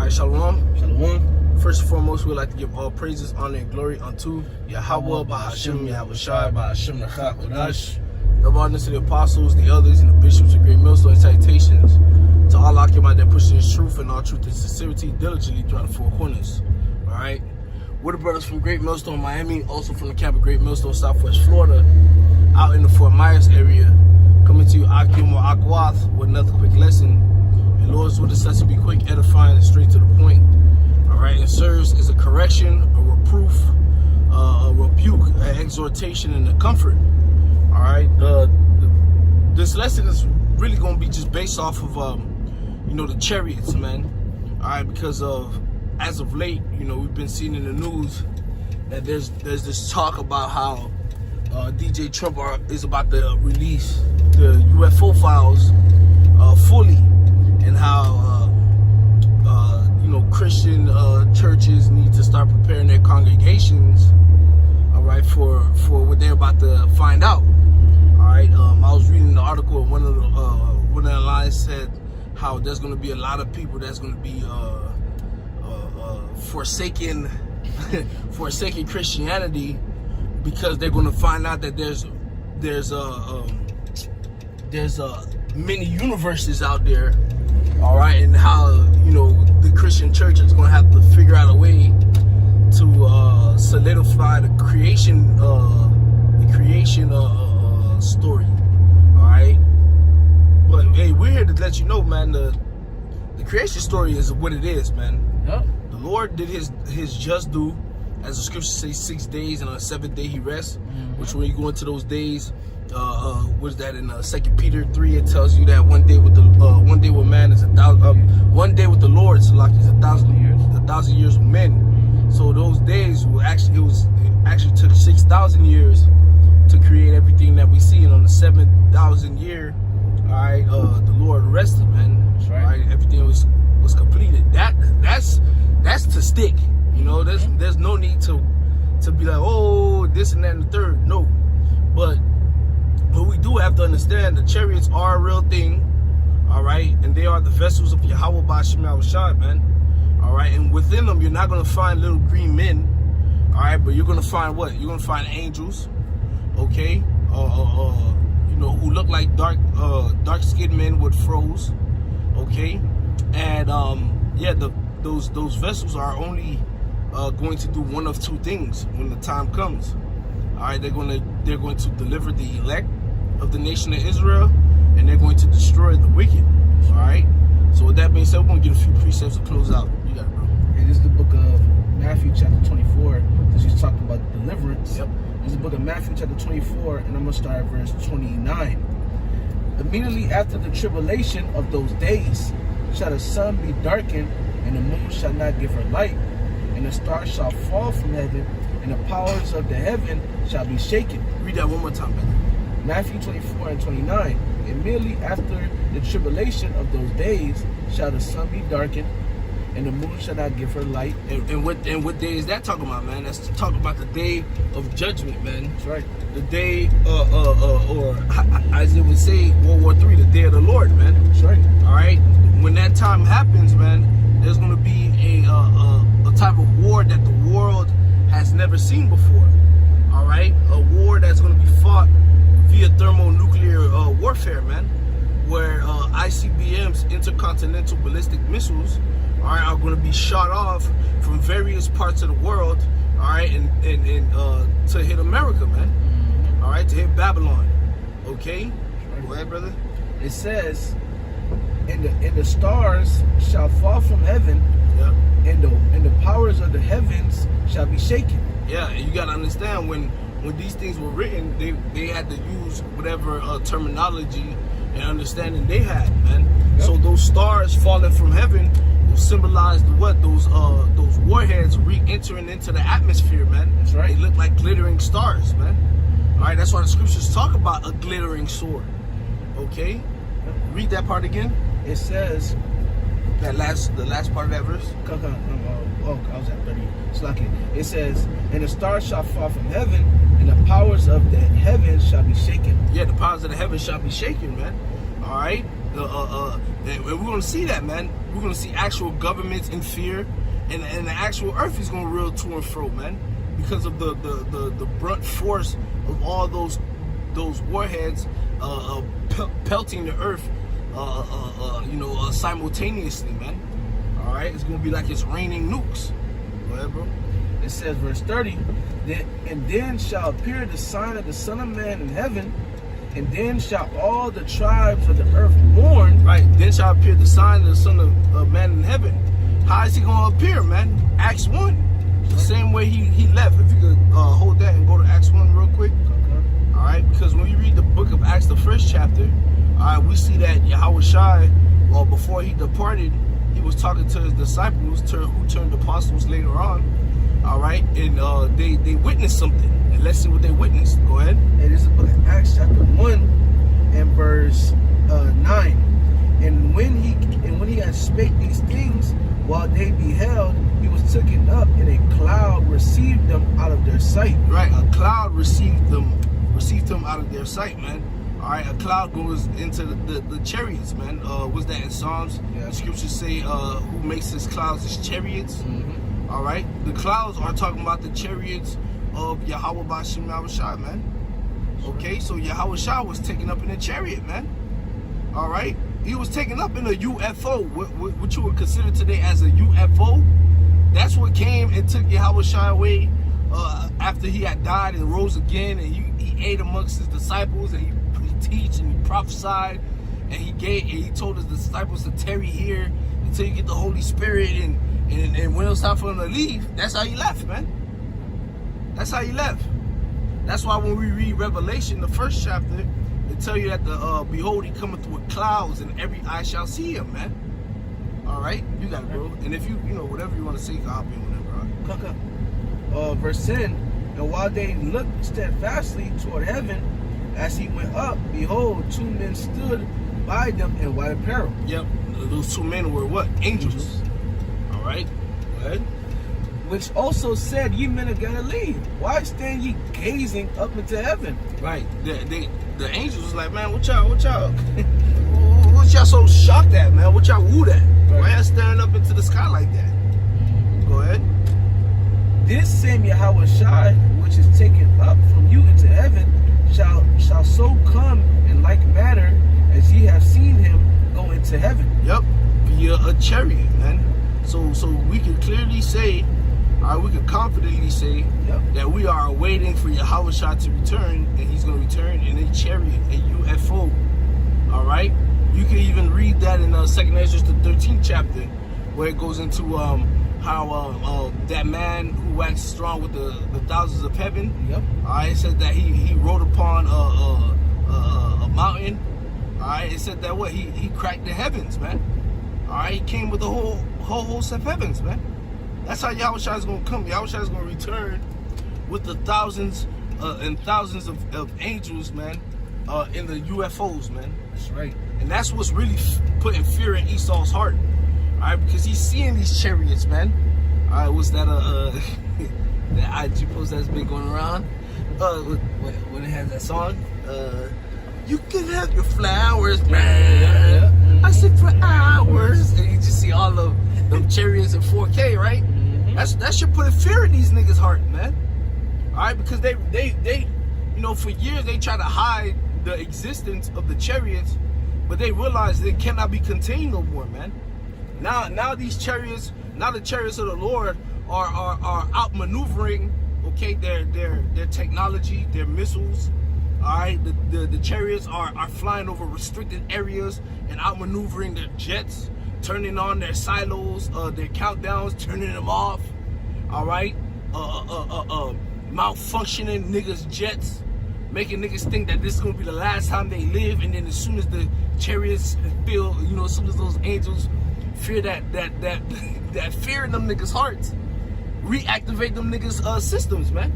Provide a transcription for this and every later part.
right, shalom. Shalom. First and foremost, we'd like to give all praises, honor, and glory unto Yahweh, Bahashem, Yahushai, Bahashem, Kodash. the abundance of the apostles, the elders, and the bishops of Great Millstone. Salutations to all occupied that pushing His truth and all truth and sincerity diligently throughout the four corners. All right, we're the brothers from Great Millstone, Miami, also from the camp of Great Millstone, Southwest Florida, out in the Fort Myers area, coming to you Akim or Akwath with another quick lesson. And Lord's will discuss to be quick, edifying, and straight to the point. All right, it serves as a correction, a reproof, a rebuke, an exhortation, and a comfort. All right, this lesson is really going to be just based off of, the Chariots, man. All right, because as of late, we've been seeing in the news that there's this talk about how DJ Trump is about to release the UFO files fully, and how Christian churches need to start preparing their congregations, all right, for what they're about to find out. All right, I was reading the article, and one of the lines said how there's going to be a lot of people that's going to be forsaking Christianity, because they're going to find out that there's many universes out there. All right, and how the Christian church is going to have to figure out a way to solidify the creation story. All right, but hey, we're here to let you know, man. The creation story is what it is, man. Yep. The Lord did his just due, as the scriptures say, 6 days, and on the seventh day He rests. Mm-hmm. Which, when you go into those days, what is that in 2 Peter 3? It tells you that one day with man is 1,000. One day with the Lord is like 1,000 years. 1,000 years with men. So those days it actually took 6,000 years to create everything that we see, and on the 7,000th year, all right, the Lord rested, man. That's right. All right, everything was completed. That's to stick. There's no need to be like, oh, this and that and the third. No, but we do have to understand the chariots are a real thing, all right, and they are the vessels of Yahweh Bahashem Yahushai, man. All right, and within them, you're not gonna find little green men, all right, but you're gonna find what? You're gonna find angels, okay, who look like dark-skinned men with froze, okay, and those vessels are only going to do one of two things when the time comes. All right, they're going to deliver the elect of the nation of Israel, and they're going to destroy the wicked. All right. So with that being said, we're going to get a few precepts to close out. You got it, bro. Hey, this is the book of Matthew, chapter 24. This is talking about deliverance. Yep. This is the book of Matthew, chapter 24, and I'm going to start at verse 29. Immediately after the tribulation of those days shall the sun be darkened, and the moon shall not give her light, and the stars shall fall from heaven, and the powers of the heaven shall be shaken. Read that one more time, brother. Matthew 24 and 29. Immediately after the tribulation of those days shall the sun be darkened, and the moon shall not give her light. And what day is that talking about, man? That's talking about the day of judgment, man. That's right. The day, or as it would say, World War III, the day of the Lord, man. That's right. All right. When that time happens, man, there's going to be a type of war that the world has never seen before. All right, a war that's going to be fought via thermonuclear warfare, man, where ICBMs, intercontinental ballistic missiles, all right, are going to be shot off from various parts of the world, all right, and to hit America, man. All right, to hit Babylon. Okay, go ahead, brother. It says, and the stars shall fall from heaven. Yeah. And the powers of the heavens shall be shaken. Yeah, and you gotta understand, when these things were written, they had to use whatever terminology and understanding they had, man. Yep. So those stars falling from heaven will symbolize those warheads re-entering into the atmosphere, man. That's right. They look like glittering stars, man. All right, that's why the scriptures talk about a glittering sword. Okay, read that part again. It says, the last part of that verse. I was at 30. It's like it says, and the stars shall fall from heaven, and the powers of the heavens shall be shaken. Yeah, the powers of the heavens shall be shaken, man. All right. And we're gonna see that, man. We're gonna see actual governments in fear, and the actual earth is gonna reel to and fro, man, because of the brunt force of all those warheads pelting the earth, simultaneously, man. All right, it's gonna be like it's raining nukes. Go ahead, bro. It says, verse 30, then shall appear the sign of the Son of Man in heaven, and then shall all the tribes of the earth mourn. Right, then shall appear the sign of the Son of Man in heaven. How is he going to appear, man? Acts 1. The same way he left. If you could hold that and go to Acts 1 real quick. Okay. All right, because when you read the book of Acts, the first chapter, all right, we see that Yahweh Shai, before he departed, he was talking to his disciples, who turned apostles later on. All right, and they witnessed something. And let's see what they witnessed. Go ahead. It is the book of Acts chapter 1 and verse 9. And when he had spake these things, while they beheld, he was taken up, and a cloud received them out of their sight. Right, a cloud received them out of their sight, man. All right, a cloud goes into the chariots, man. Was that in Psalms? Yeah. The scriptures say, who makes his clouds his chariots? Mm-hmm. All right, the clouds are talking about the chariots of Yahweh Bashim Yahushua, man. Okay, so Yahweh Shah was taken up in a chariot, man. All right, he was taken up in a UFO, what you would consider today as a UFO. That's what came and took Yahweh Shah away after he had died and rose again, and he ate amongst his disciples, and he teach and he prophesied, and he told his disciples to tarry here until you get the Holy Spirit, and when it was time for him to leave, that's how he left, man. That's how he left. That's why when we read Revelation, the first chapter, it tell you that behold, he cometh with clouds, and every eye shall see him, man. All right, you got it, bro. And if you whatever you want to say, you can hop in whenever. Okay. Verse 10. And while they looked steadfastly toward heaven, as he went up, behold, two men stood by them in white apparel. Yep, those two men were what? Angels. All right, go ahead. Which also said, ye men of Galilee, why stand ye gazing up into heaven? Right, the angels was like, man, what y'all so shocked at, man? What y'all wooed at? Right. Why y'all staring up into the sky like that? Go ahead. This same Yahweh Shai, which is taken up from you into heaven, shall so come in like manner as ye have seen him go into heaven. Yep, via a chariot, man. So we can clearly say, we can confidently say, yep, that we are waiting for Yahweh Shah to return, and he's going to return in a chariot, a UFO. All right, you can even read that in 2nd Ezra, the 13th chapter, where it goes into how that man who waxed strong with the thousands of heaven. Yep. It said that he rode upon a mountain. It said that he cracked the heavens, man. He came with the whole host of heavens, man. That's how Yahweh Shai is going to come. Yahweh Shai is going to return with the thousands and thousands of angels, man, in the UFOs, man. That's right. And that's what's really putting fear in Esau's heart. All right, because he's seeing these chariots, man. All right, what's that? That IG post that's been going around. When it has that song, you can have your flowers, man. Yeah. I sit for hours, and you just see all of them chariots in 4K, right? Mm-hmm. That should put a fear in these niggas' heart, man. All right, because they for years they try to hide the existence of the chariots, but they realize they cannot be contained no more, man. Now these chariots, now the chariots of the Lord are outmaneuvering, okay, their technology, their missiles. All right, the chariots are flying over restricted areas and outmaneuvering their jets, turning on their silos, their countdowns, turning them off. All right, malfunctioning niggas' jets, making niggas think that this is gonna be the last time they live, and then as soon as the chariots feel, as soon as those angels fear that fear in them niggas' hearts, reactivate them niggas' systems, man.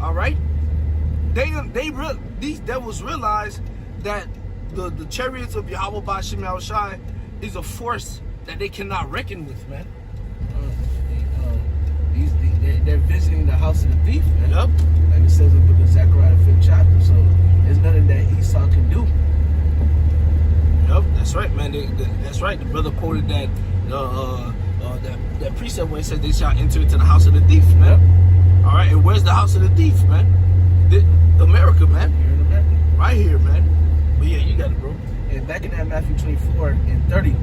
All right, these devils realize that the chariots of Yahweh Bashim Yahushai is a force that they cannot reckon with, man. They're visiting the house of the thief, man. Yep. Like it says in the book of Zechariah, the 5th chapter. So there's nothing that Esau can do. Yep, that's right, man. That's right. The brother quoted that that precept when it says they shall enter into the house of the thief, man. Yep. All right, and where's the house of the thief, man? America, man. Here in America. Right here, man. But yeah, you got it, bro. And back in that Matthew 24 and 30,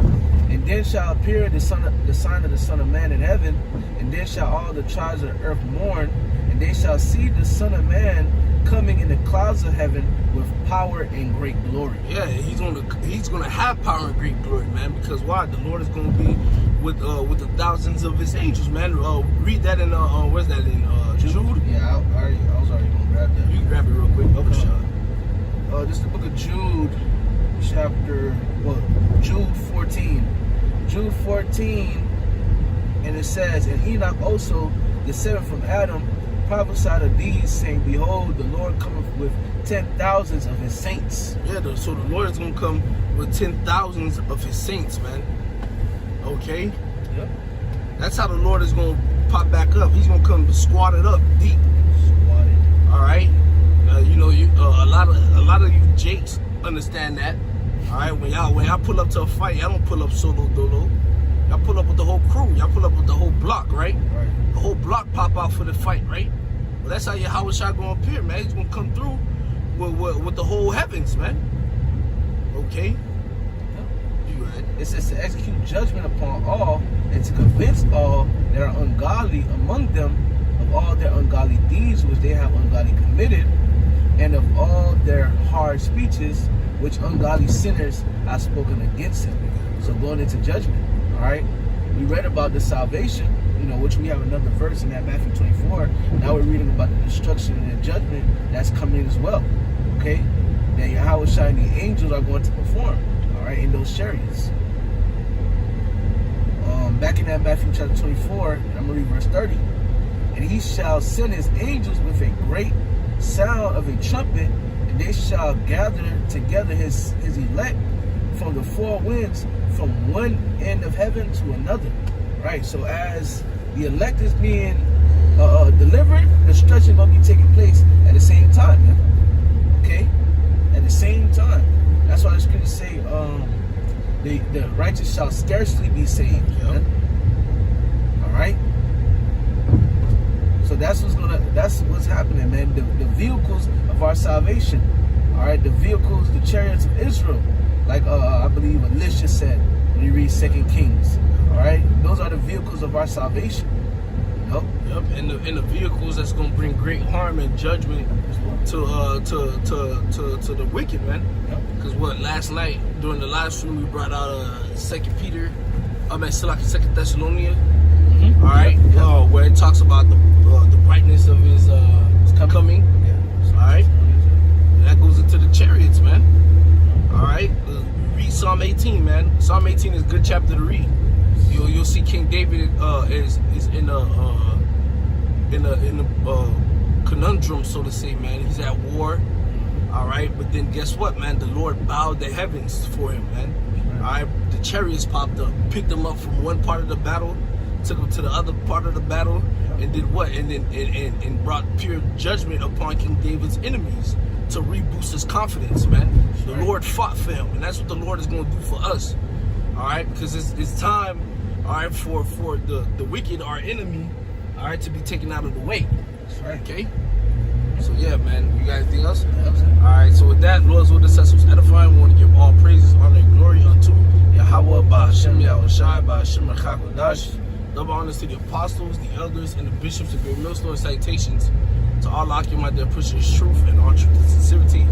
and then shall appear the sign of the Son of Man in heaven, and then shall all the tribes of the earth mourn, and they shall see the Son of Man coming in the clouds of heaven with power and great glory. Yeah, he's gonna have power and great glory, man. Because why? The Lord is gonna be with the thousands of his angels, man. Read that in where's that in Jude? Yeah, I was already gonna grab that. You can grab it real quick. This is the book of Jude, Jude 14. Jude 14, and it says, and Enoch also, the seventh from Adam, prophesied of these, saying, behold, the Lord cometh with 10,000s of his saints. Yeah, so the Lord is going to come with 10,000s of his saints, man. Okay? Yep. That's how the Lord is going to pop back up. He's going to come squatted up deep. Squatted. All right? A lot of you jakes understand that. All right? When y'all pull up to a fight, y'all don't pull up solo dolo. Y'all pull up with the whole crew. Y'all pull up with the whole block, right? Right. The whole block pop out for the fight, right? Well, that's how Yahweh Shai gonna appear, man. He's gonna come through with the whole heavens, man. Okay? Yeah. You right. It says to execute judgment upon all, and to convince all that are ungodly among them of all their ungodly deeds which they have ungodly committed, and of all their hard speeches which ungodly sinners have spoken against him. So going into judgment, all right? We read about the salvation, which we have another verse in that Matthew 24. Now we're reading about the destruction and the judgment that's coming as well, okay? That Yahweh Shai and the angels are going to perform, all right, in those chariots. Back in that Matthew chapter 24, and I'm going to read verse 30. And he shall send his angels with a great sound of a trumpet, and they shall gather together his elect from the four winds, from one end of heaven to another. Right? So as the elect is being delivered, destruction going to be taking place at the same time. Man. Okay? At the same time. That's why the scriptures say the righteous shall scarcely be saved. Yep. All right? So that's what's happening, man. The vehicles of our salvation. All right? The vehicles, the chariots of Israel. Like I believe Elisha said when you read 2 Kings. All right, those are the vehicles of our salvation. Yep. And the vehicles that's gonna bring great harm and judgment to the wicked, man. Because last night during the live stream we brought out 2 Thessalonians. Mm-hmm. All right, yep. Where it talks about the brightness of his coming. Yeah. All right, and that goes into the chariots, man. All right, read Psalm 18, man. Psalm 18 is a good chapter to read. You'll see King David is in a conundrum, so to say, man. He's at war. All right, but then guess what, man? The Lord bowed the heavens for him, man. All right, the chariots popped up, picked him up from one part of the battle, took him to the other part of the battle, and did what? And then and brought pure judgment upon King David's enemies to reboost his confidence, man. The Lord fought for him, and that's what the Lord is going to do for us. All right, because it's time, all right, for the wicked, our enemy, all right, to be taken out of the way. That's right. Okay. So yeah, man. You got anything else? All right. So with that, Lord's will this was edifying. We want to give all praises, honor, and glory unto Yahweh, Ba'Hashem, Yahweh Shai, Ba'Hashem, Rechakodash. Double honors to the apostles, the elders, and the bishops of great millstone. Salutations to all Akim out there pushing his truth and all truth and sincerity.